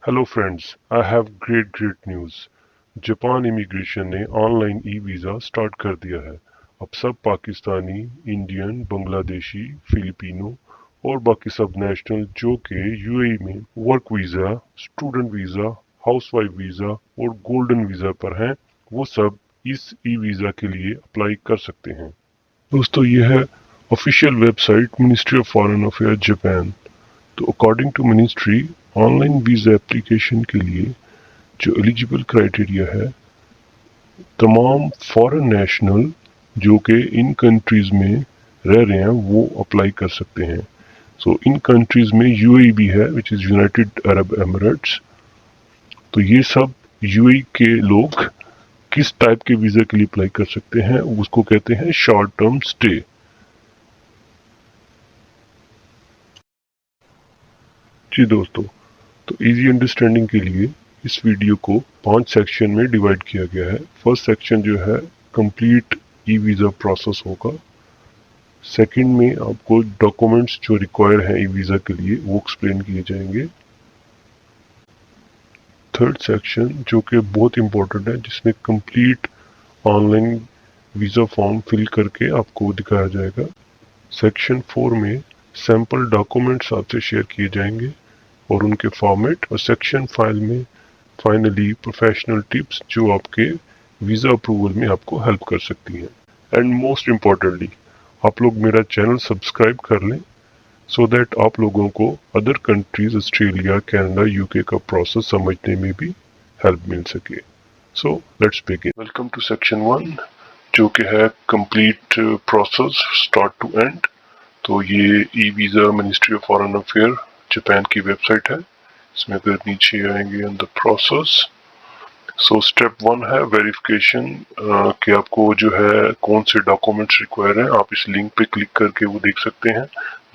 Hello friends, I have great news. Japan immigration ने online e visa start कर दिया है। अब सब पाकिस्तानी, इंडियन, बांग्लादेशी, फिलिपिनो और बाकी सब नेशनल जो कि यूएई में work visa, student visa, housewife visa और गोल्डन वीज़ा पर हैं, वो सब इस ई वीज़ा के लिए अप्लाई कर सकते हैं। दोस्तों, ये है official website ministry of foreign affair Japan. तो according to ministry, online visa application के लिए जो एलिजिबल क्राइटेरिया है, तमाम फॉरेन नेशनल जो कि इन कंट्रीज में रह रहे हैं वो अप्लाई कर सकते हैं। सो इन कंट्रीज में यूएई भी है, which is United Arab Emirates. तो ये सब यूएई के लोग किस टाइप के वीज़ा के लिए अप्लाई कर सकते हैं, उसको कहते हैं शॉर्ट टर्म स्टे। जी दोस्तों, तो इजी अंडरस्टैंडिंग के लिए इस वीडियो को 5 सेक्शन में डिवाइड किया गया है। फर्स्ट सेक्शन जो है कंप्लीट ई वीज़ा प्रोसेस होगा। सेकंड में आपको डॉक्यूमेंट्स जो रिक्वायर हैं ई वीज़ा के लिए वो एक्सप्लेन किए जाएंगे। थर्ड सेक्शन जो कि बहुत इंपॉर्टेंट है, जिसमें complete online visa form fill करके आपको दिखाया जाएगा। सेक्शन 4 में सैंपल डॉक्यूमेंट्स आपसे शेयर किए जाएंगे और उनके फॉर्मेट। और सेक्शन 5 में फाइनली प्रोफेशनल टिप्स जो आपके वीज़ा अप्रूवल में आपको हेल्प कर सकती हैं। एंड मोस्ट इम्पॉर्टेंटली, आप लोग मेरा चैनल सब्सक्राइब कर लें सो दैट आप लोगों को other countries Australia, Canada, UK का प्रोसेस समझने में भी हेल्प मिल सके। So let's begin. Welcome to section 1 जो कि है complete process start to end. तो ये e visa ministry of foreign affair Japan की वेबसाइट है। इसमें अगर नीचे आएंगे on the process, so step 1 है वेरिफिकेशन कि आपको जो है कौन से डॉक्यूमेंट्स रिक्वायर हैं। आप इस लिंक पे क्लिक करके वो देख सकते हैं,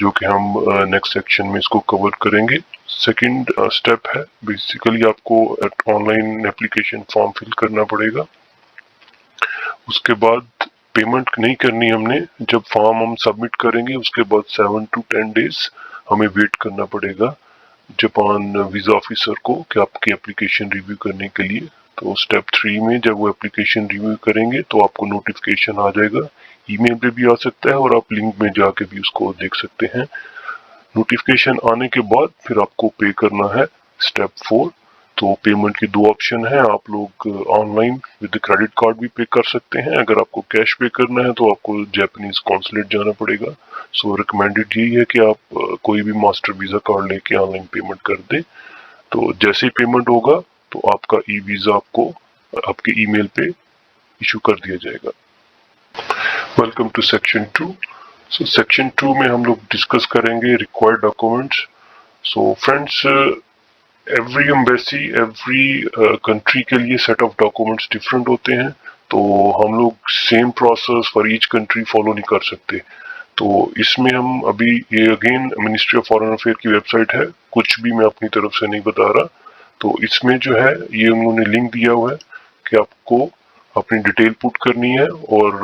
जो कि हम नेक्स्ट सेक्शन में इसको कवर करेंगे। सेकंड स्टेप है बेसिकली आपको ऑनलाइन एप्लीकेशन फॉर्म फिल करना पड़ेगा। उसके बाद पेमेंट नहीं करनी हमने। जब फॉर्म हम सबमिट करेंगे उसके बाद 7 to 10 डेज हमें वेट करना पड़ेगा जापान वीजा ऑफिसर को कि आपकी एप्लीकेशन रिव्यू करने के लिए। तो स्टेप 3 में जब वो एप्लीकेशन रिव्यू करेंगे तो आपको नोटिफिकेशन आ जाएगा। ईमेल पे भी आ सकता है और आप लिंक में जाके भी उसको देख सकते हैं। नोटिफिकेशन आने के बाद फिर आपको पे करना है स्टेप 4। तो पेमेंट की 2 ऑप्शन है। आप लोग ऑनलाइन विद क्रेडिट कार्ड भी पे कर सकते हैं। अगर आपको कैश पे करना है तो आपको जापानीज कॉन्सुलेट जाना पड़ेगा। सो रिकमेंडेड यही है कि आप कोई भी मास्टर वीजा कार्ड लेके ऑनलाइन पेमेंट कर दें। तो जैसे ही पेमेंट होगा तो आपका ई वीजा आपको आपके ईमेल पे इशू कर दिया जाएगा। Welcome to section 2। So section 2 में हम लोग डिस्कस करेंगे required documents. So friends, every embassy, every country के लिए सेट ऑफ डॉक्यूमेंट्स डिफरेंट होते हैं। तो हम लोग same process for each country follow नहीं कर सकते। तो इसमें हम अभी ये again ministry of foreign affair की वेबसाइट है, कुछ भी मैं अपनी तरफ से नहीं बता रहा। तो इसमें जो है ये उन्होंने लिंक दिया हुआ है कि आपको अपनी डिटेल पुट करनी है और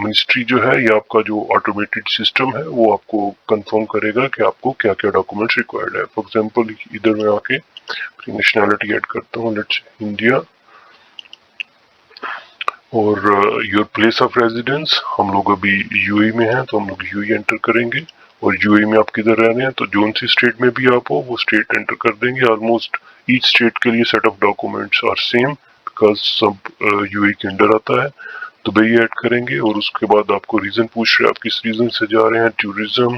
मिनिस्ट्री जो है या आपका जो ऑटोमेटेड सिस्टम है वो आपको कंफर्म करेगा कि आपको क्या क्या डॉक्यूमेंट्स रिक्वायर्ड है। फॉर एग्जांपल इधर मैं आके नेशनैलिटी ऐड करता हूँ, लेट्स इंडिया, और योर प्लेस ऑफ रेजिडेंस, हम लोग अभी यूएई में हैं तो हम लोग यूएई एंटर करेंगे। और यूएई में आप किधर रह रहे हैं तो जोन सी स्टेट में भी आप हो वो स्टेट एंटर कर देंगे। ऑलमोस्ट ईच स्टेट के लिए set of documents are same because सब यूएई के अंडर आता है। दुबई ऐड करेंगे और उसके बाद आपको रीजन पूछ रहे हैं आप किस रीजन से जा रहे हैं, tourism,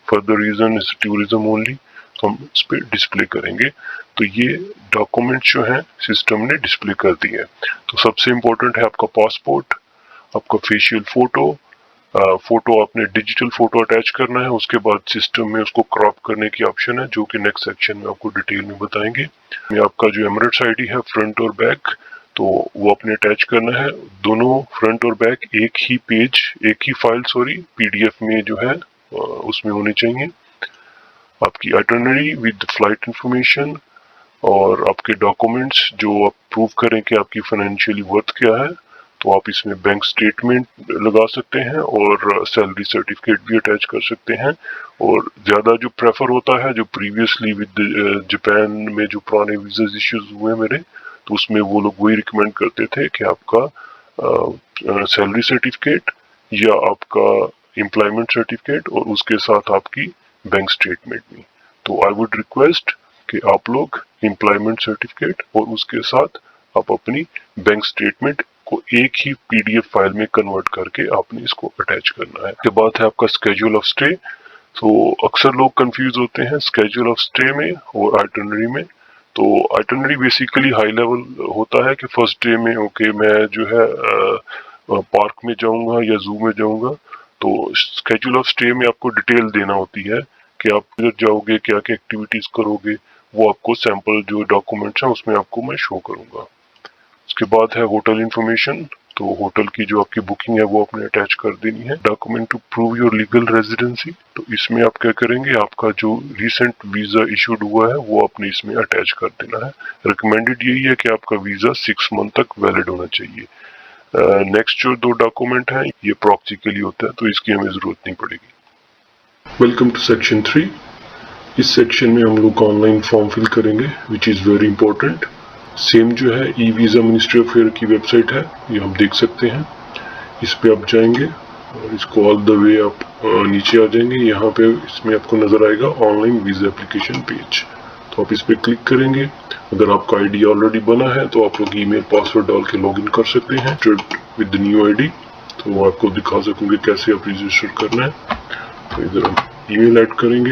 further reason is tourism only, तो हम इस पे डिस्प्ले करेंगे। तो ये डॉक्यूमेंट जो है सिस्टम ने डिस्प्ले कर दिए। तो सबसे इम्पोर्टेंट है आपका पासपोर्ट, आपका फेशियल फोटो। फोटो आपने डिजिटल फोटो अटैच करना है। उसके बाद सिस्टम में उसको क्रॉप करने की ऑप्शन है जो कि नेक्स्ट सेक्शन में आपको डिटेल में बताएंगे। आपका जो एमिरेट्स आईडी है फ्रंट और बैक, तो वो आपने अटैच करना है। दोनों फ्रंट और बैक एक ही पेज, एक ही फाइल सॉरी पीडीएफ में जो है उसमें होने चाहिए। आपकी आइटनरी विद फ्लाइट इंफॉर्मेशन और आपके डॉक्यूमेंट्स जो आप प्रूव करें कि आपकी फाइनेंशियली वर्थ क्या है। तो आप इसमें बैंक स्टेटमेंट लगा सकते हैं और सैलरी सर्टिफिकेट भी अटैच कर सकते हैं। और ज़्यादा जो प्रेफर होता है, जो प्रीवियसली विद जापान में जो पुराने वीज़ा इश्यूज हुए मेरे, तो उसमें वो लोग वही रिकमेंड करते थे कि आपका सैलरी सर्टिफिकेट या आपका एम्प्लॉयमेंट सर्टिफिकेट और उसके साथ आपकी बैंक स्टेटमेंट भी। तो आई वुड रिक्वेस्ट कि आप लोग एम्प्लॉयमेंट सर्टिफिकेट और उसके साथ आप अपनी बैंक स्टेटमेंट को एक ही पीडीएफ फाइल में कन्वर्ट करके आपने इसको अटैच करना है। के बाद है आपका स्केड्यूल ऑफ स्टे। तो अक्सर लोग कंफ्यूज होते हैं स्केड्यूल ऑफ स्टे में और आइटनरी में। तो आइटनरी बेसिकली हाई लेवल होता है कि फर्स्ट डे में ओके मैं जो है पार्क में जाऊंगा या जू में जाऊंगा। तो स्केड्यूल ऑफ स्टे में आपको डिटेल देना होती है कि आप किधर जाओगे, क्या क्या एक्टिविटीज करोगे, वो आपको सैंपल जो डॉक्यूमेंट्स हैं उसमें आपको मैं शो करूंगा। उसके बाद है होटल इन्फॉर्मेशन। तो होटल की जो आपकी बुकिंग है वो आपने अटैच कर देनी है। Document to prove your legal residency. तो इसमें आप क्या करेंगे, आपका जो रिसेंट वीजा इशूड हुआ है वो आपने इसमें अटैच कर देना है। रिकमेंडेड यही है कि आपका वीजा 6 मंथ तक वैलिड होना चाहिए। नेक्स्ट जो 2 डॉक्यूमेंट है ये प्रॉक्सी के लिए होता है, तो इसकी हमें जरूरत नहीं पड़ेगी। Welcome to section 3। इस सेक्शन में हम लोग ऑनलाइन फॉर्म फिल करेंगे which is very important. Same जो है ई वीज़ा मिनिस्ट्री ऑफ फेयर की वेबसाइट है, ये हम देख सकते हैं। इस पे आप जाएंगे और इसको ऑल द वे आप नीचे आ जाएंगे। यहाँ पे इसमें आपको नजर आएगा ऑनलाइन वीज़ा एप्लीकेशन पेज। तो आप इस पे क्लिक करेंगे। अगर आपका आईडी ऑलरेडी बना है तो आप लोग ईमेल पासवर्ड डाल के लॉगिन कर सकते हैं विद द न्यू आईडी। तो आपको दिखा सकूंगे कैसे आप रजिस्टर करना है। तो इधर हम ईमेल ऐड करेंगे,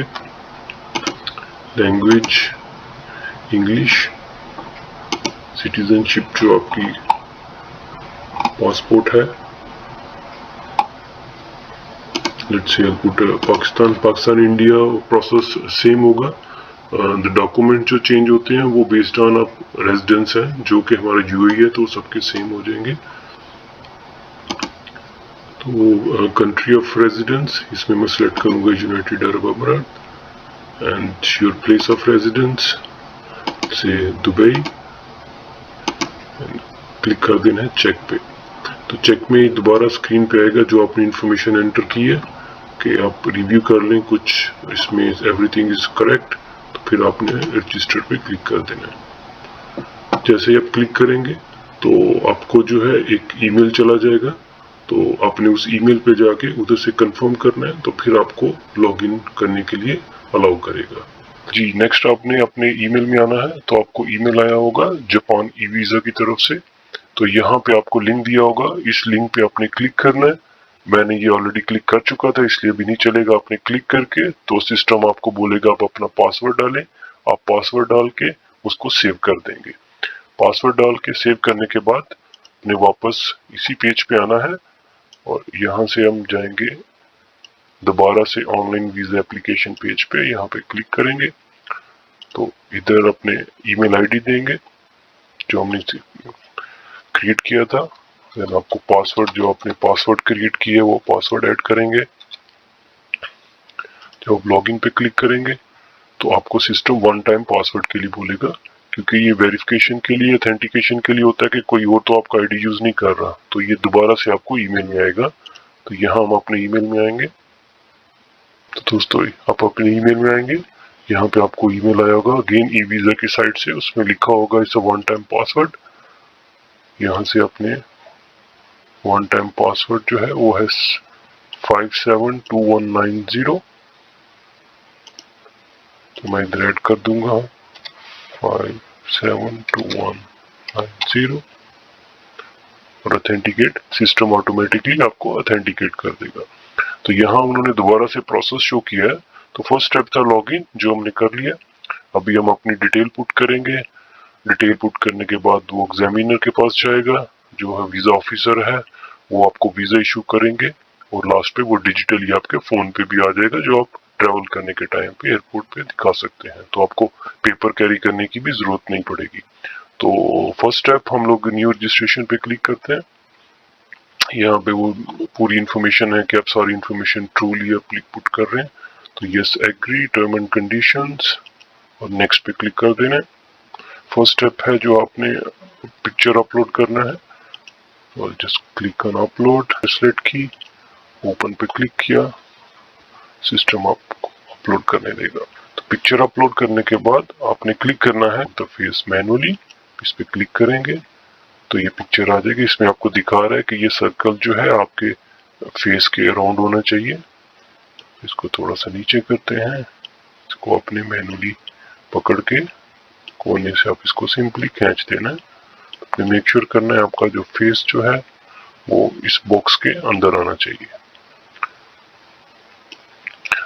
लैंग्वेज इंग्लिश, सिटीजनशिप जो आपकी पासपोर्ट है, let's say I put Pakistan India, process same होगा। द डॉक्यूमेंट जो चेंज होते हैं वो बेस्ड ऑन आप रेजिडेंस है, जो कि हमारा यूएई है तो सबके सेम हो जाएंगे। तो कंट्री ऑफ रेजिडेंस इसमें मैं सिलेक्ट करूंगा यूनाइटेड अरब अमीरात and your place of residence से दुबई। क्लिक कर देना है चेक पे। तो चेक में दोबारा स्क्रीन पे आएगा जो आपने इंफॉर्मेशन एंटर की है कि आप रिव्यू कर लें कुछ इसमें एवरीथिंग इज करेक्ट। तो फिर आपने रजिस्टर पे क्लिक कर देना है। जैसे ही आप क्लिक करेंगे तो आपको जो है एक ईमेल चला जाएगा। तो आपने उस ईमेल पे जाके उधर से कंफर्म करना है, तो फिर आपको लॉगिन करने के लिए अलाउ करेगा। जी, नेक्स्ट आपने अपने ईमेल में आना है। तो आपको ईमेल आया होगा जापान ई वीजा की तरफ से। तो यहाँ पे आपको लिंक दिया होगा, इस लिंक पे आपने क्लिक करना है। मैंने ये ऑलरेडी क्लिक कर चुका था इसलिए अभी नहीं चलेगा। आपने क्लिक करके तो सिस्टम आपको बोलेगा आप अपना पासवर्ड डालें। आप पासवर्ड डाल के उसको सेव कर देंगे। पासवर्ड डाल के सेव करने के बाद अपने वापस इसी पेज पे आना है और यहाँ से हम जाएंगे दोबारा से ऑनलाइन वीजा एप्लीकेशन पेज पे। यहाँ पे क्लिक करेंगे तो इधर अपने ईमेल आईडी देंगे जो हमने क्रिएट किया था। फिर आपको पासवर्ड जो आपने पासवर्ड क्रिएट किया है वो पासवर्ड ऐड करेंगे। जब आप लॉगिन पे क्लिक करेंगे तो आपको सिस्टम वन टाइम पासवर्ड के लिए बोलेगा, क्योंकि ये वेरिफिकेशन के लिए ऑथेंटिकेशन के लिए होता है कि कोई और तो आपका आईडी यूज नहीं कर रहा। तो ये दोबारा से आपको ईमेल में आएगा। तो यहाँ हम अपने ईमेल में आएंगे। तो दोस्तों आप अपने ईमेल में आएंगे, यहाँ पे आपको ईमेल आया होगा अगेन ई वीजा की साइट से, उसमें लिखा होगा इस वन टाइम पासवर्ड। यहाँ से अपने वन टाइम पासवर्ड जो है वो है 572190। तो मैं इधर ऐड कर दूंगा 572190 और ऑथेंटिकेट। सिस्टम ऑटोमेटिकली आपको ऑथेंटिकेट कर देगा। तो यहाँ उन्होंने दोबारा से प्रोसेस शो किया है। तो फर्स्ट स्टेप था लॉगिन जो हमने कर लिया। अभी हम अपनी डिटेल पुट करेंगे। डिटेल पुट करने के बाद वो एग्जामिनर के पास जाएगा, जो है वीजा ऑफिसर है, वो आपको वीजा इशू करेंगे और लास्ट पे वो डिजिटली आपके फोन पे भी आ जाएगा, जो आप ट्रेवल करने के टाइम पे एयरपोर्ट पे दिखा सकते हैं। तो आपको पेपर कैरी करने की भी जरूरत नहीं पड़ेगी। तो फर्स्ट स्टेप हम लोग न्यू रजिस्ट्रेशन पे क्लिक करते हैं। यहाँ पे वो पूरी इंफॉर्मेशन है कि आप सारी इंफॉर्मेशन ट्रूली आप पुट कर रहे हैं। तो yes agree term and conditions और नेक्स्ट पे क्लिक कर देना है। फर्स्ट स्टेप है जो आपने पिक्चर अपलोड करना है। और just click on upload, select की, ओपन पे क्लिक किया, सिस्टम आपको अपलोड करने देगा। तो पिक्चर अपलोड करने के बाद आपने क्लिक करना है द फेस मैनुअली, इस पे क्लिक करेंगे तो ये पिक्चर आ जाएगी। इसमें आपको दिखा रहा है कि ये सर्कल जो है आपके फेस के अराउंड होना चाहिए। इसको थोड़ा सा नीचे करते हैं, इसको अपने मैनुअली पकड़ के कोने से आप इसको सिंपली खींच देना है। अपने मेक श्योर करना है आपका जो फेस जो है वो इस बॉक्स के अंदर आना चाहिए।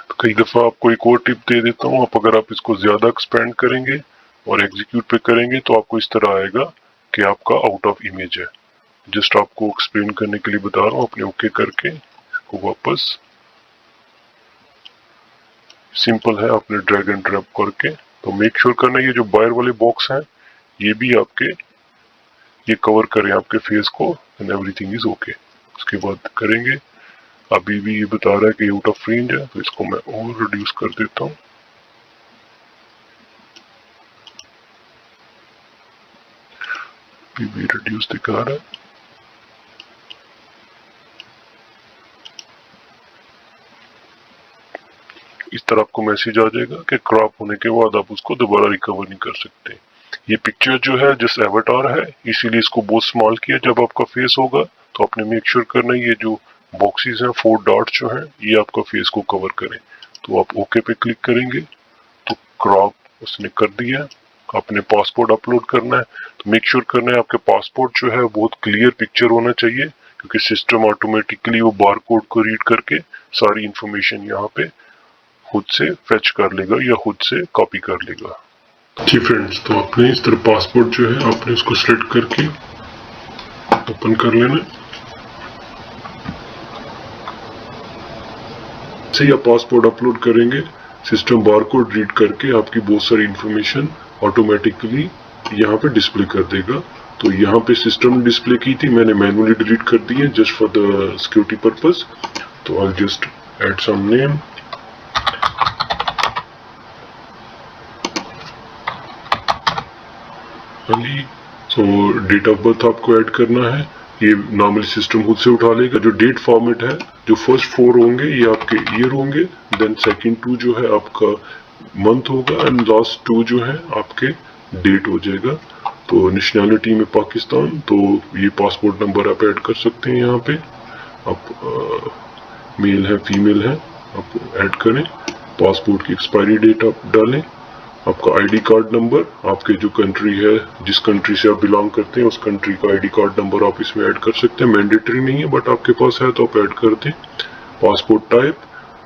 तो कई दफा आपको एक और टिप दे देता हूँ, अगर आप इसको ज्यादा एक्सपेंड करेंगे और एग्जीक्यूट पे करेंगे तो आपको इस तरह आएगा कि आपका आउट ऑफ इमेज है। जस्ट आपको एक्सप्लेन करने के लिए बता रहा हूँ, आपने ओके करके इसको वापस सिंपल है, आपने ड्रैग एंड ड्रॉप करके तो मेक श्योर करना ये जो बाहर वाले बॉक्स हैं ये भी आपके ये कवर करें आपके फेस को एंड एवरीथिंग इज ओके। उसके बाद करेंगे, अभी भी ये बता रहा है कि आउट ऑफ रेंज है तो इसको मैं और रिड्यूस कर देता हूँ। भी रिड्यूस दिखा रहा है। इस तरह आपको मैसेज आ जाएगा कि क्रॉप होने के बाद आप उसको दोबारा रिकवर नहीं कर सकते। ये पिक्चर जो है जिस एवटार है इसीलिए इसको बहुत स्मॉल किया। जब आपका फेस होगा तो आपने मेक श्योर करना है ये जो बॉक्सेस हैं 4 डॉट जो हैं ये आपका फेस को कवर करें। तो आप ओके पे क्लिक करेंगे तो क्रॉप उसने कर दिया। आपने पासपोर्ट अपलोड करना है तो मेक श्योर करना है आपके पासपोर्ट जो है बहुत क्लियर पिक्चर होना चाहिए, क्योंकि सिस्टम ऑटोमेटिकली वो बारकोड को रीड करके सारी इंफॉर्मेशन यहाँ पे खुद से फेच कर लेगा या खुद से कॉपी कर लेगा। जी फ्रेंड्स, तो आपने इस तरह पासपोर्ट जो है आपने उसको सिलेक्ट करके ओपन कर लेना। से ही आप पासपोर्ट अपलोड करेंगे सिस्टम बारकोड रीड करके आपकी बहुत सारी इंफॉर्मेशन ऑटोमेटिकली यहाँ पे डिस्प्ले कर देगा। तो यहाँ पे सिस्टम ने डिस्प्ले की थी, मैंने मैनुअली डिलीट कर दी है just for the security purpose. तो I just add some name, तो डेट ऑफ बर्थ आपको ऐड करना है। ये नॉर्मली सिस्टम खुद से उठा लेगा। जो डेट फॉर्मेट है, जो फर्स्ट 4 होंगे ये आपके ईयर होंगे, देन सेकंड 2 जो है आपका मंथ होगा एंड लास्ट 2 जो है आपके डेट हो जाएगा। तो नेशनैलिटी में पाकिस्तान, तो ये पासपोर्ट नंबर आप ऐड कर सकते हैं। यहाँ पे आप मेल है फीमेल है आप ऐड करें। पासपोर्ट की एक्सपायरी डेट आप डालें। आपका आईडी कार्ड नंबर, आपके जो कंट्री है जिस कंट्री से आप बिलोंग करते हैं उस कंट्री का आईडी कार्ड नंबर आप इसमें ऐड कर सकते हैं। मैंडेटरी नहीं है बट आपके पास है तो आप ऐड कर दें। पासपोर्ट टाइप,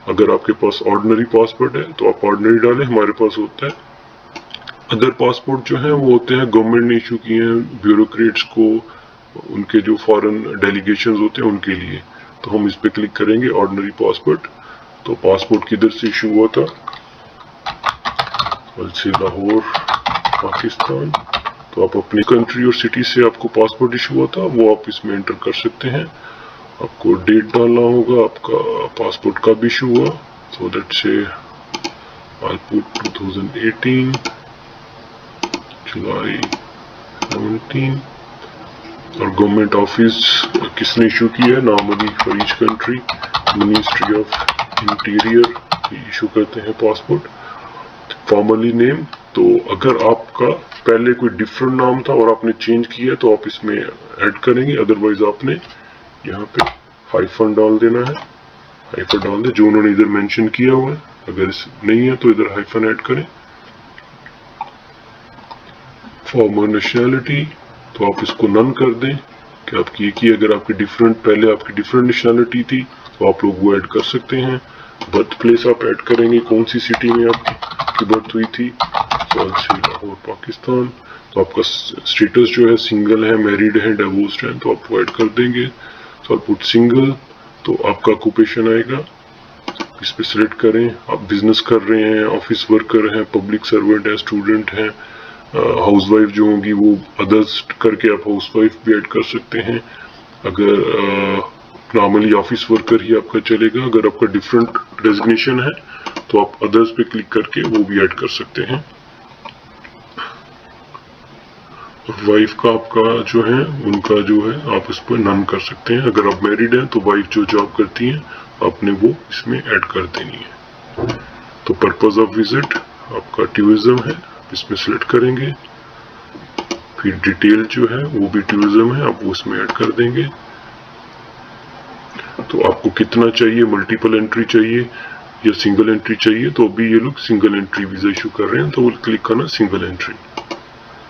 अगर आपके पास ऑर्डिनरी पासपोर्ट है तो आप ऑर्डिनरी डालें, हमारे पास होता है। अदर पासपोर्ट जो है वो होते हैं गवर्नमेंट ने इशू किए हैं ब्यूरोक्रेट्स को, उनके जो फॉरेन डेलीगेशन होते हैं उनके लिए। तो हम इस पे क्लिक करेंगे ऑर्डिनरी पासपोर्ट। तो पासपोर्ट किधर से इशू हुआ था, से लाहौर पाकिस्तान। तो आप अपनी कंट्री और सिटी से आपको पासपोर्ट इशू हुआ था वो आप इसमें एंटर कर सकते हैं। आपको डेट डालना होगा आपका पासपोर्ट कब इशू हुआ। सो दैट से I'll put 2018 जुलाई 17। और गवर्नमेंट ऑफिस किसने इशू किया है, normally for each country ministry of interior issue करते हैं पासपोर्ट। फॉर्मली नेम, तो अगर आपका पहले कोई डिफरेंट नाम था और आपने चेंज किया तो आप इसमें ऐड करेंगे, अदरवाइज आपने यहाँ पे हाइफन डाल देना है। हाइफन डाल दे जो उन्होंने इधर मेंशन किया हुआ है, अगर नहीं है तो इधर हाइफन ऐड करें। फॉर्मर नेशनैलिटी, तो आप इसको नन कर दें कि आपकी एक ही, अगर आपकी डिफरेंट पहले आपकी डिफरेंट नेशनैलिटी थी तो आप लोग वो ऐड कर सकते हैं। बर्थ प्लेस आप ऐड करेंगे, कौन सी सिटी में आपकी बर्थ हुई थी, लाहौर पाकिस्तान। तो आपका स्टेटस जो है सिंगल है, मैरिड है, डिवोर्स्ड है, तो आप वो ऐड कर देंगे। तो आप पुट सिंगल, तो आपका ऑक्यूपेशन आएगा, इस पे सिलेक्ट करें। आप बिजनेस कर रहे हैं, ऑफिस वर्कर हैं, पब्लिक सर्वेंट है, स्टूडेंट हैं, हाउसवाइफ जो होंगी वो अदर्स करके आप हाउसवाइफ भी ऐड कर सकते हैं। अगर नॉर्मली ऑफिस वर्कर ही आपका चलेगा, अगर आपका डिफरेंट डेजिग्नेशन है तो आप अदर्स पे क्लिक करके वो भी ऐड कर सकते हैं। वाइफ का आपका जो है उनका जो है आप इस पर नन कर सकते हैं। अगर आप मैरिड हैं तो वाइफ जो जॉब करती हैं आपने वो इसमें ऐड कर देनी है। तो पर्पज ऑफ विजिट आपका टूरिज्म है, आप इसमें सिलेक्ट करेंगे। फिर डिटेल जो है वो भी टूरिज्म है, आप वो इसमें ऐड कर देंगे। तो आपको कितना चाहिए, मल्टीपल एंट्री चाहिए या सिंगल एंट्री चाहिए, तो अभी ये लोग सिंगल एंट्री वीजा इशू कर रहे हैं तो वो क्लिक करना single entry.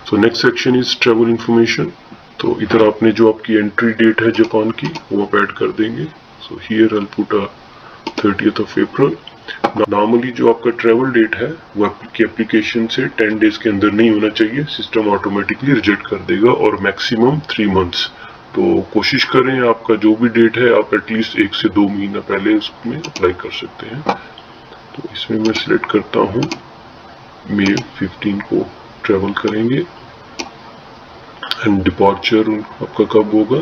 So next section is travel information. तो इधर आपने जो आपकी एंट्री डेट है जापान की वो आप ऐड कर देंगे। So here I put 30th of April। Normally जो आपका ट्रैवल डेट है वो आपकी एप्लीकेशन से 10 डेज के अंदर नहीं होना चाहिए, सिस्टम ऑटोमेटिकली रिजेक्ट कर देगा, और मैक्सिमम 3 मंथ्स। तो कोशिश करें आपका जो भी डेट है आप एटलीस्ट 1 से 2 महीना पहले उसमें अप्लाई कर सकते हैं। तो इसमें मैं सिलेक्ट करता हूँ मई 15 को ट्रैवल करेंगे। एंड डिपार्चर आपका कब होगा,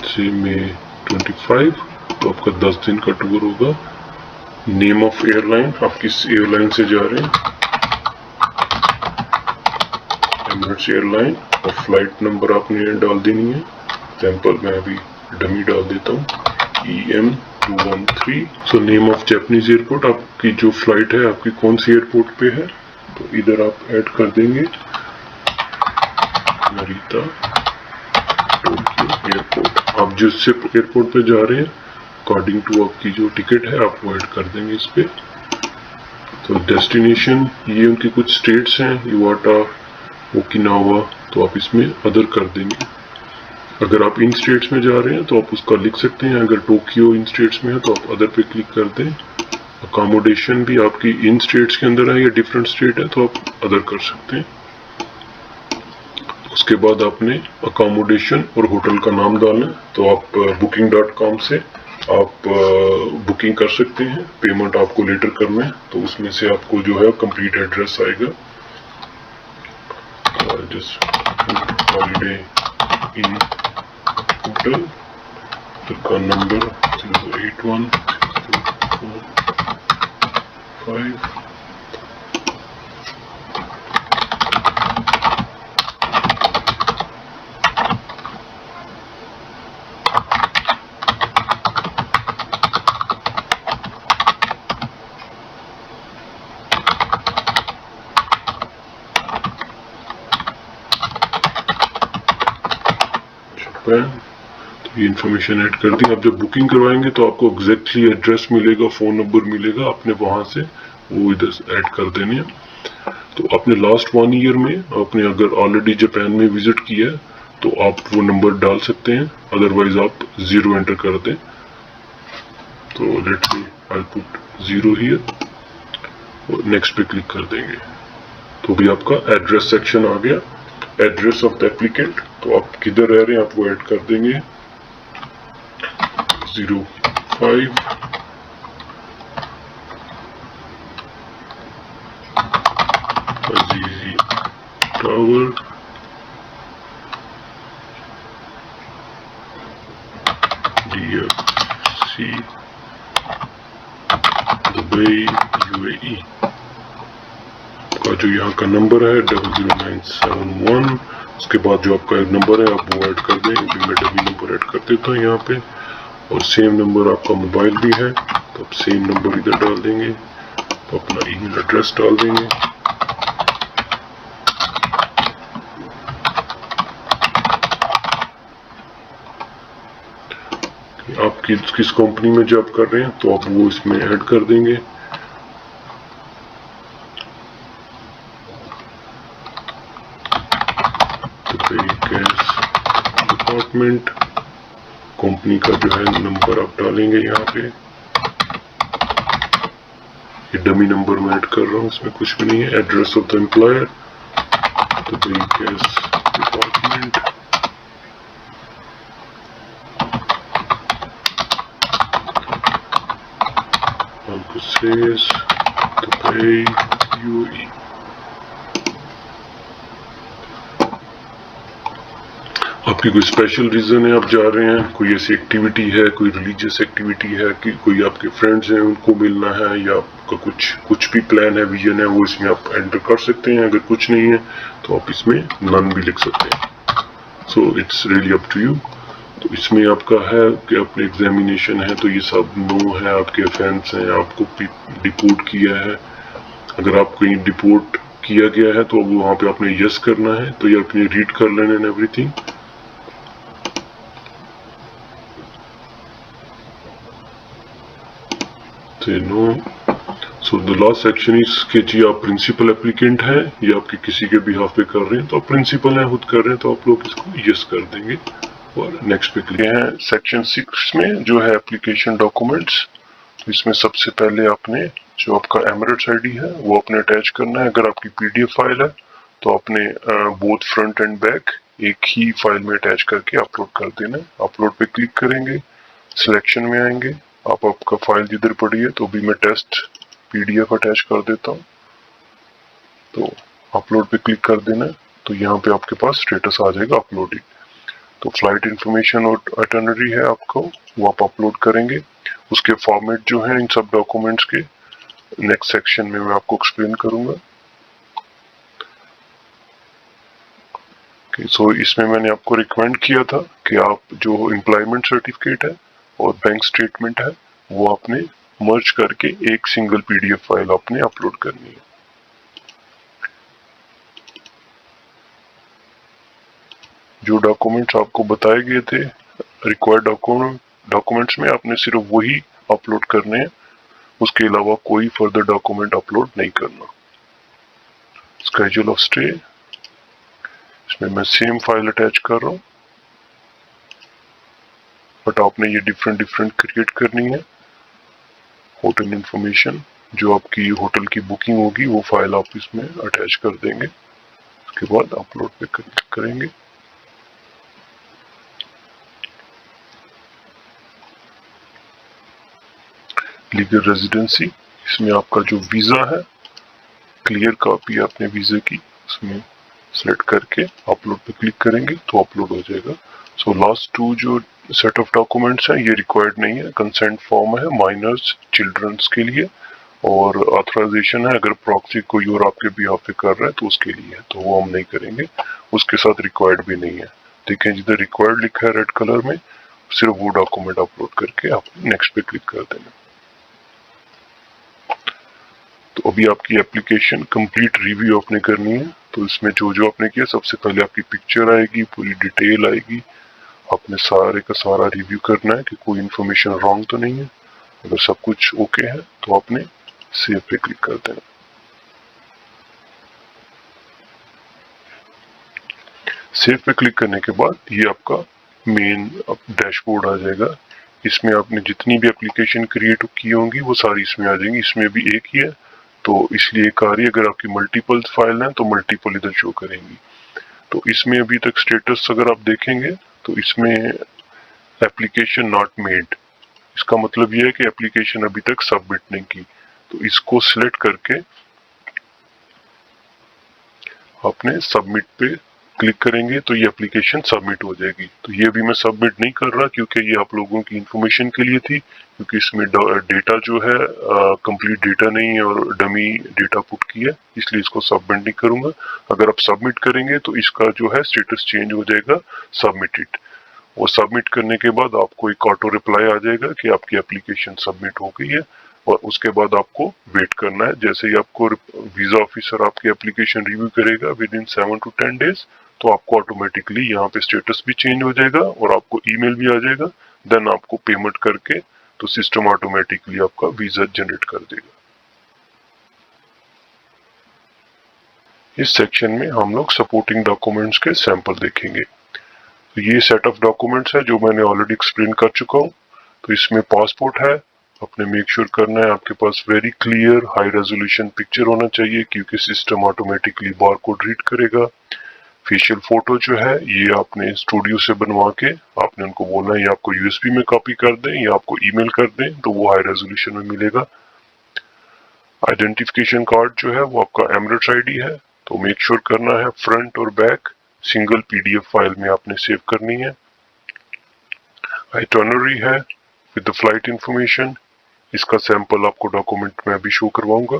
से मई 25, तो आपका 10 दिन का टूर होगा। नेम ऑफ एयरलाइन, आप किस एयरलाइन से जा रहे हैं, एमिरेट्स एयरलाइन, और फ्लाइट नंबर आपने डाल देनी है। एग्जाम्पल मैं अभी डमी डाल देता हूँ, EM213। So name of Japanese airport, आपकी जो फ्लाइट है आपकी कौन सी एयरपोर्ट पे है, तो इधर आप ऐड कर देंगे नारिता टोक्यो एयरपोर्ट। आप जिस एयरपोर्ट पे जा रहे हैं अकॉर्डिंग टू आपकी जो टिकट है आप वो ऐड कर देंगे इस पे। तो डेस्टिनेशन ये उनकी कुछ स्टेट्स हैं, इवाटा, ओकिनावा, तो आप इसमें अदर कर देंगे। अगर आप इन स्टेट्स में जा रहे हैं तो आप उसका लिख सकते हैं, अगर टोक्यो इन स्टेट्स में है तो आप अदर पे क्लिक कर दें। अकोमोडेशन भी आपकी इन स्टेट्स के अंदर है या डिफरेंट स्टेट है तो आप अदर कर सकते हैं। उसके बाद आपने अकोमोडेशन और होटल का नाम डालना है। तो आप booking.com से आप बुकिंग कर सकते हैं, पेमेंट आपको लेटर करना है, तो उसमें से आपको जो है कंप्लीट एड्रेस आएगा। हॉलीडे इन होटल का नंबर 08145। तो ये इन्फॉर्मेशन ऐड कर दी। आप जब बुकिंग करवाएंगे तो आपको एग्जैक्टली एड्रेस मिलेगा, फोन नंबर मिलेगा, आपने वहां से वो इधर ऐड कर देने हैं। तो आपने लास्ट 1 ईयर में आपने अगर ऑलरेडी जापान में विजिट किया है तो आप वो नंबर डाल सकते हैं, अदरवाइज आप 0 एंटर कर दें। तो let's see I put 0 here और नेक्स्ट पे क्लिक कर देंगे। तो भी आपका एड्रेस सेक्शन आ गया, एड्रेस ऑफ द एप्लीकेंट। तो आप किधर रह रहे हैं आप वो ऐड कर देंगे, 05 अजीजी टावर, DFC दुबई UAE का जो यहाँ का नंबर है 00971। उसके बाद जो आपका नंबर है आप वो ऐड कर दें, मैं डबी नंबर ऐड कर देता हूँ यहाँ पे। और सेम नंबर आपका मोबाइल भी है तो आप सेम नंबर इधर डाल देंगे, तो अपना ईमेल एड्रेस डाल देंगे। आप किस कंपनी में जॉब कर रहे हैं तो आप वो इसमें ऐड कर देंगे। डिपार्टमेंट, कंपनी का जो है नंबर आप डालेंगे यहाँ पे। ये डमी नंबर मैं ऐड कर रहा हूँ, इसमें कुछ भी नहीं है। एड्रेस ऑफ द एम्प्लॉयर, तो गैस डिपार्टमेंट, सेस दुबई UAE। आप आपकी कोई स्पेशल रीजन है आप जा रहे हैं, कोई ऐसी एक्टिविटी है, कोई रिलीजियस एक्टिविटी है कि कोई आपके फ्रेंड्स हैं उनको मिलना है, या आपका कुछ भी प्लान है, विजन है, वो इसमें आप एंटर कर सकते हैं। अगर कुछ नहीं है तो आप इसमें नन भी लिख सकते हैं। So it's really up to you. तो इसमें आपका है कि अपने एग्जामिनेशन है तो ये सब नो है, आपके फैंस हैं, आपको डिपोर्ट किया है। अगर आप कहीं डिपोर्ट किया गया है तो वहां पे आपने यस करना है, तो ये अपने रीड कर लेना and everything. No. So the last section is कि जी आप प्रिंसिपल एप्लीकेंट हैं या आपके किसी के बिहाफ पे कर रहे हैं, तो आप प्रिंसिपल हैं, खुद कर रहे हैं, तो आप लोग इसको यस कर देंगे और नेक्स्ट पे क्लिक है। सेक्शन 6 में जो है एप्लीकेशन डॉक्यूमेंट्स, तो इसमें सबसे पहले आपने जो आपका एमरेट्स आईडी है वो अपने अटैच करना है। अगर आपकी पीडीएफ फाइल है तो आपने बोथ फ्रंट एंड बैक एक ही फाइल में अटैच करके अपलोड कर देना है। अपलोड पे क्लिक करेंगे, सिलेक्शन में आएंगे, आपका फाइल जिधर पड़ी है, तो भी मैं टेस्ट पीडीएफ अटैच कर देता हूँ, तो अपलोड पे क्लिक कर देना है। तो यहाँ पे आपके पास स्टेटस आ जाएगा अपलोडेड। तो फ्लाइट इंफॉर्मेशन और अटनरी है आपको, वो आप अपलोड करेंगे। उसके फॉर्मेट जो है इन सब डॉक्यूमेंट्स के नेक्स्ट सेक्शन में मैं आपको एक्सप्लेन करूंगा। सो इसमें मैंने आपको रिकमेंड किया था कि आप जो एम्प्लॉयमेंट सर्टिफिकेट है और बैंक स्टेटमेंट है वो आपने मर्ज करके एक सिंगल पीडीएफ फाइल आपने अपलोड करनी है। जो डॉक्यूमेंट्स आपको बताए गए थे रिक्वायर्ड डॉक्यूमेंट्स में, आपने सिर्फ वही अपलोड करने हैं, उसके अलावा कोई फर्दर डॉक्यूमेंट अपलोड नहीं करना। स्केड्यूल ऑफ स्टे, इसमें मैं सेम फाइल अटैच कर रहा हूँ, बट आपने ये डिफरेंट क्रिएट करनी है। होटल इंफॉर्मेशन, जो आपकी होटल की बुकिंग होगी वो फाइल आप इसमें अटैच कर देंगे। उसके बाद अपलोड पे क्लिक करेंगे। लीगल रेजिडेंसी, इसमें आपका जो वीजा है क्लियर कॉपी आपने वीजा की उसमें सेलेक्ट करके अपलोड पे क्लिक करेंगे तो अपलोड हो जाएगा। सो लास्ट टू जो सेट ऑफ डॉक्यूमेंट्स हैं ये रिक्वायर्ड नहीं है। कंसेंट फॉर्म है माइनर्स चिल्ड्रंस के लिए, और ऑथराइजेशन है अगर प्रॉक्सी कोई और आपके बिहाफ पे कर रहा है तो उसके लिए है, तो वो हम नहीं करेंगे। उसके साथ रिक्वायर्ड भी नहीं है। देखें जिधर रिक्वायर्ड लिखा है रेड कलर में, सिर्फ वो डॉक्यूमेंट अपलोड करके आप नेक्स्ट पे क्लिक कर देना। तो अभी आपकी एप्लीकेशन कंप्लीट रिव्यू आपने करनी है। तो इसमें जो जो आपने किया, सबसे पहले आपकी पिक्चर आएगी, पूरी डिटेल आएगी, आपने सारे का सारा रिव्यू करना है कि कोई इन्फॉर्मेशन रॉन्ग तो नहीं है। अगर सब कुछ ओके है तो आपने सेव पे क्लिक कर देना। सेव पे क्लिक करने के बाद ये आपका मेन डैशबोर्ड आ जाएगा। इसमें आपने जितनी भी एप्लीकेशन क्रिएट की होंगी वो सारी इसमें आ जाएंगी। इसमें भी एक ही है तो इसलिए एक आ रही है। अगर आपकी मल्टीपल फाइल है तो मल्टीपल इधर शो करेंगी। तो इसमें अभी तक स्टेटस अगर आप देखेंगे तो इसमें एप्लीकेशन नॉट मेड, इसका मतलब यह है कि एप्लीकेशन अभी तक सबमिट नहीं की। तो इसको सिलेक्ट करके आपने सबमिट पे क्लिक करेंगे तो ये एप्लीकेशन सबमिट हो जाएगी। तो ये भी मैं सबमिट नहीं कर रहा क्योंकि ये आप लोगों की इंफॉर्मेशन के लिए थी, क्योंकि इसमें डेटा जो है कंप्लीट डेटा नहीं है और डमी डेटा पुट की है, इसलिए इसको सबमिट नहीं करूंगा। अगर आप सबमिट करेंगे तो इसका जो है स्टेटस चेंज हो जाएगा सबमिटेड। वो सबमिट करने के बाद आपको एक ऑटो रिप्लाई आ जाएगा कि आपकी एप्लीकेशन सबमिट हो गई है, और उसके बाद आपको वेट करना है। जैसे ही आपको वीजा ऑफिसर आपकी एप्लीकेशन रिव्यू करेगा विद इन 7 to 10 days, तो आपको ऑटोमेटिकली यहाँ पे स्टेटस भी चेंज हो जाएगा और आपको ईमेल भी आ जाएगा। देन आपको पेमेंट करके तो सिस्टम ऑटोमेटिकली आपका वीजा जनरेट कर देगा। इस सेक्शन में हम लोग सपोर्टिंग डॉक्यूमेंट्स के सैंपल देखेंगे। तो ये सेट ऑफ डॉक्यूमेंट्स है जो मैंने ऑलरेडी एक्सप्लेन कर चुका हूँ। तो इसमें पासपोर्ट है, अपने मेक श्योर करना है आपके पास very clear high resolution picture होना चाहिए क्योंकि सिस्टम ऑटोमेटिकली बारकोड रीड करेगा। फेशियल फोटो जो है ये आपने स्टूडियो से बनवा के आपने उनको बोलना है ये आपको यूएसबी में कॉपी कर दें या आपको ईमेल कर दें, तो वो हाई रेजोल्यूशन में मिलेगा। आइडेंटिफिकेशन कार्ड जो है वो आपका एमरेट्स आईडी है, तो मेक श्योर करना है फ्रंट और बैक सिंगल पीडीएफ फाइल में आपने सेव करनी है। आइटनरी है विद द फ्लाइट इंफॉर्मेशन, इसका सैंपल आपको डॉक्यूमेंट में अभी शो करवाऊंगा।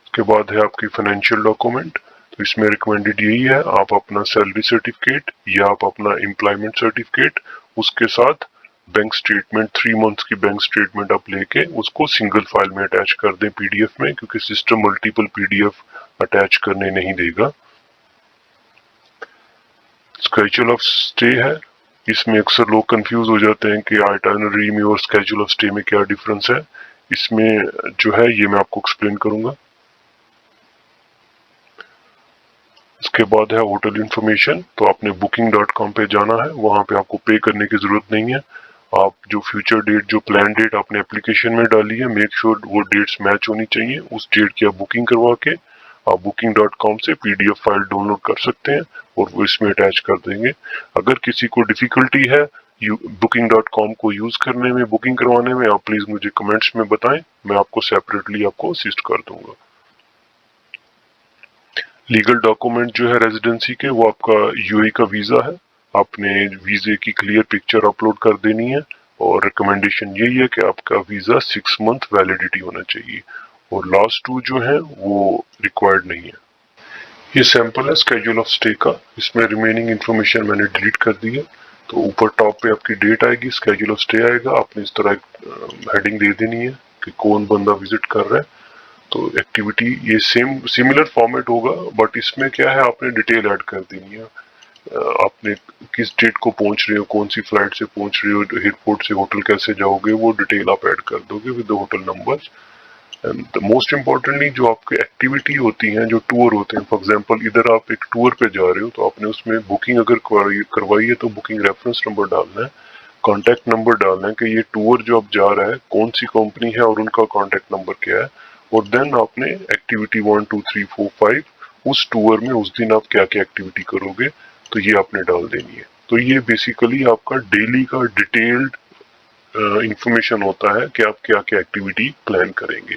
उसके बाद है आपकी फाइनेंशियल डॉक्यूमेंट। तो इसमें रिकमेंडेड यही है, आप अपना सैलरी सर्टिफिकेट या आप अपना एम्प्लॉयमेंट सर्टिफिकेट, उसके साथ बैंक स्टेटमेंट, 3 मंथ्स की बैंक स्टेटमेंट आप लेके उसको सिंगल फाइल में अटैच कर दें पीडीएफ में, क्योंकि सिस्टम मल्टीपल पीडीएफ अटैच करने नहीं देगा। स्केड्यूल ऑफ स्टे है, इसमें अक्सर लोग कंफ्यूज हो जाते हैं कि आइटिनरी में और स्केड्यूल ऑफ स्टे में क्या डिफरेंस है। इसमें जो है ये मैं आपको एक्सप्लेन करूंगा। इसके बाद है होटल इंफॉर्मेशन। तो आपने booking.com पे जाना है, वहां पे आपको पे करने की जरूरत नहीं है। आप जो फ्यूचर डेट, जो प्लान डेट आपने एप्लीकेशन में डाली है, मेक श्योर वो डेट्स मैच होनी चाहिए। उस डेट की आप बुकिंग करवा के आप booking.com से पीडीएफ फाइल डाउनलोड कर सकते हैं और वो इसमें अटैच कर देंगे। अगर किसी को डिफिकल्टी है booking.com को यूज करने में, बुकिंग करवाने में, आप प्लीज मुझे कमेंट्स में बताएं, मैं आपको सेपरेटली आपको असिस्ट कर दूंगा। लीगल डॉक्यूमेंट जो है रेजिडेंसी के, वो आपका यूएई का वीजा है। आपने वीजे की क्लियर पिक्चर अपलोड कर देनी है और रिकमेंडेशन यही है कि आपका वीजा 6 मंथ वैलिडिटी होना चाहिए और लास्ट 2 जो है वो रिक्वायर्ड नहीं है। ये सैंपल है स्केड्यूल ऑफ स्टे का, इसमें रिमेनिंग इंफॉर्मेशन मैंने डिलीट कर दी है। तो ऊपर टॉप पे आपकी डेट आएगी, स्केड्यूल ऑफ स्टे आएगा, आपने इस तरह हेडिंग दे देनी है कि कौन बंदा विजिट कर रहा है। तो एक्टिविटी ये सिमिलर फॉर्मेट होगा, बट इसमें क्या है, आपने डिटेल ऐड कर देनी है। आपने किस डेट को पहुंच रहे हो, कौन सी फ्लाइट से पहुंच रहे हो, एयरपोर्ट से होटल कैसे जाओगे, वो डिटेल आप ऐड कर दोगे with the hotel numbers. And most importantly जो आपकी एक्टिविटी होती हैं, जो टूर होते हैं, फॉर एग्जांपल इधर आप एक टूर पे जा रहे हो तो आपने उसमें बुकिंग अगर करवाई है तो बुकिंग रेफरेंस नंबर डालना है, कॉन्टेक्ट नंबर डालना है कि ये टूर जो आप जा रहा है कौन सी कंपनी है और उनका कॉन्टेक्ट नंबर क्या है, और देन आपने एक्टिविटी 1 2 3 4 5 उस टूर में उस दिन आप क्या क्या एक्टिविटी करोगे तो ये आपने डाल देनी है। तो ये बेसिकली आपका डेली का डिटेल्ड इंफॉर्मेशन होता है कि आप क्या क्या एक्टिविटी प्लान करेंगे।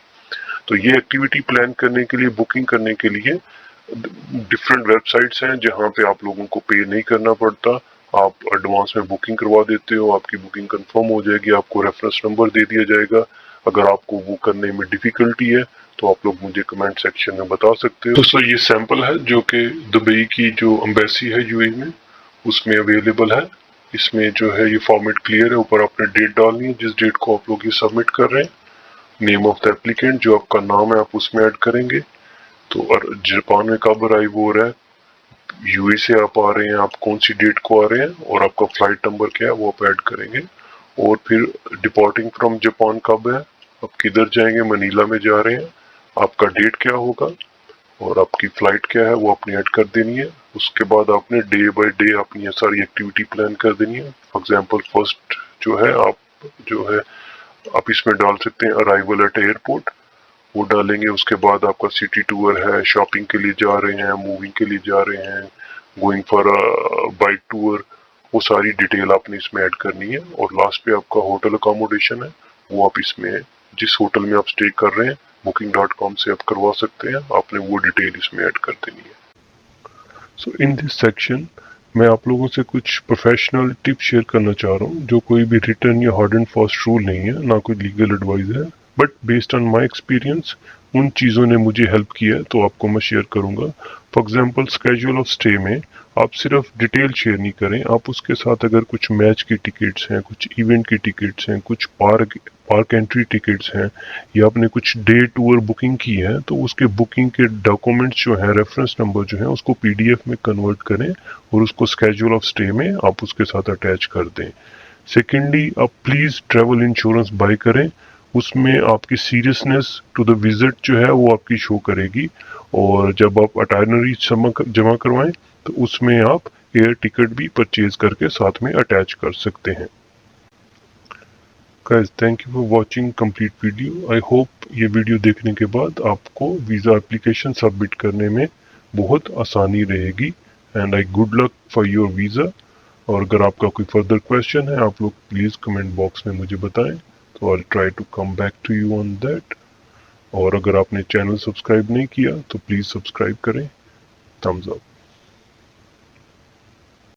तो ये एक्टिविटी प्लान करने के लिए, बुकिंग करने के लिए डिफरेंट वेबसाइट्स हैं जहां पे आप लोगों को पे नहीं करना पड़ता। आप एडवांस में बुकिंग करवा देते हो, आपकी बुकिंग कंफर्म हो जाएगी, आपको रेफरेंस नंबर दे दिया जाएगा। अगर आपको वो करने में डिफिकल्टी है तो आप लोग मुझे कमेंट सेक्शन में बता सकते हो। दोस्तों ये सैंपल है जो कि दुबई की जो एम्बेसी है यूएई में, उसमें अवेलेबल है। इसमें जो है ये फॉर्मेट क्लियर है, ऊपर आपने डेट डालनी है जिस डेट को आप लोग ये सबमिट कर रहे हैं, नेम ऑफ द एप्लीकेंट, जो आपका नाम है आप उसमें ऐड करेंगे। तो और जापान में कब अराइव हो रहा है, यूए से आप आ रहे हैं, आप कौन सी डेट को आ रहे हैं और आपका फ्लाइट नंबर क्या है वो आप ऐड करेंगे। और फिर डिपार्टिंग फ्रॉम जापान कब है, आप किधर जाएंगे, मनीला में जा रहे हैं, आपका डेट क्या होगा और आपकी फ्लाइट क्या है वो आपने ऐड कर देनी है। उसके बाद आपने डे बाय डे अपनी ये सारी एक्टिविटी प्लान कर देनी है। फॉर एग्जांपल फर्स्ट जो है आप इसमें डाल सकते हैं अराइवल एट एयरपोर्ट, वो डालेंगे। उसके बाद आपका सिटी टूर है, शॉपिंग के लिए जा रहे हैं, मूविंग के लिए जा रहे हैं, गोइंग फॉर बाइक टूर, वो सारी डिटेल आपने इसमें ऐड करनी है। और लास्ट पे आपका होटल अकोमोडेशन है, वो आप इसमें जिस होटल में आप स्टे कर रहे हैं booking.com से आप करवा सकते हैं, आपने वो डिटेल इसमें ऐड कर देनी है। सो इन दिस सेक्शन मैं आप लोगों से कुछ प्रोफेशनल टिप शेयर करना चाह रहा हूँ, जो कोई भी रिटर्न या हार्ड एंड फास्ट रूल नहीं है, ना कोई लीगल एडवाइस है, but based on my experience उन चीज़ों ने मुझे हेल्प किया है तो आपको मैं शेयर करूंगा। For example schedule of stay में आप सिर्फ डिटेल शेयर नहीं करें, आप उसके साथ अगर कुछ मैच की टिकट्स हैं, कुछ इवेंट की टिकट्स हैं, कुछ पार्क एंट्री टिकट्स हैं, या आपने कुछ डे टूर बुकिंग की है तो उसके बुकिंग के डॉक्यूमेंट्स जो है, रेफरेंस नंबर जो है, उसको पीडीएफ में कन्वर्ट करें और उसको स्केड्यूल ऑफ स्टे में आप उसके साथ अटैच कर दें। सेकेंडली, आप प्लीज ट्रैवल इंश्योरेंस बाय करें, उसमें आपकी सीरियसनेस टू द विजिट जो है वो आपकी शो करेगी। और जब आप अटायनरी जमा करवाएं तो उसमें आप एयर टिकट भी परचेज करके साथ में अटैच कर सकते हैं। Guys, thank you for watching complete video. I hope ये वीडियो देखने के बाद आपको वीज़ा एप्लीकेशन सबमिट करने में बहुत आसानी रहेगी। And I good luck for your visa. और अगर आपका कोई फर्दर क्वेश्चन है आप लोग प्लीज़ कमेंट बॉक्स में मुझे बताएं, तो I try to come back to you on that. और अगर आपने चैनल सब्सक्राइब नहीं किया तो प्लीज़ सब्सक्राइब करें। Thumbs up.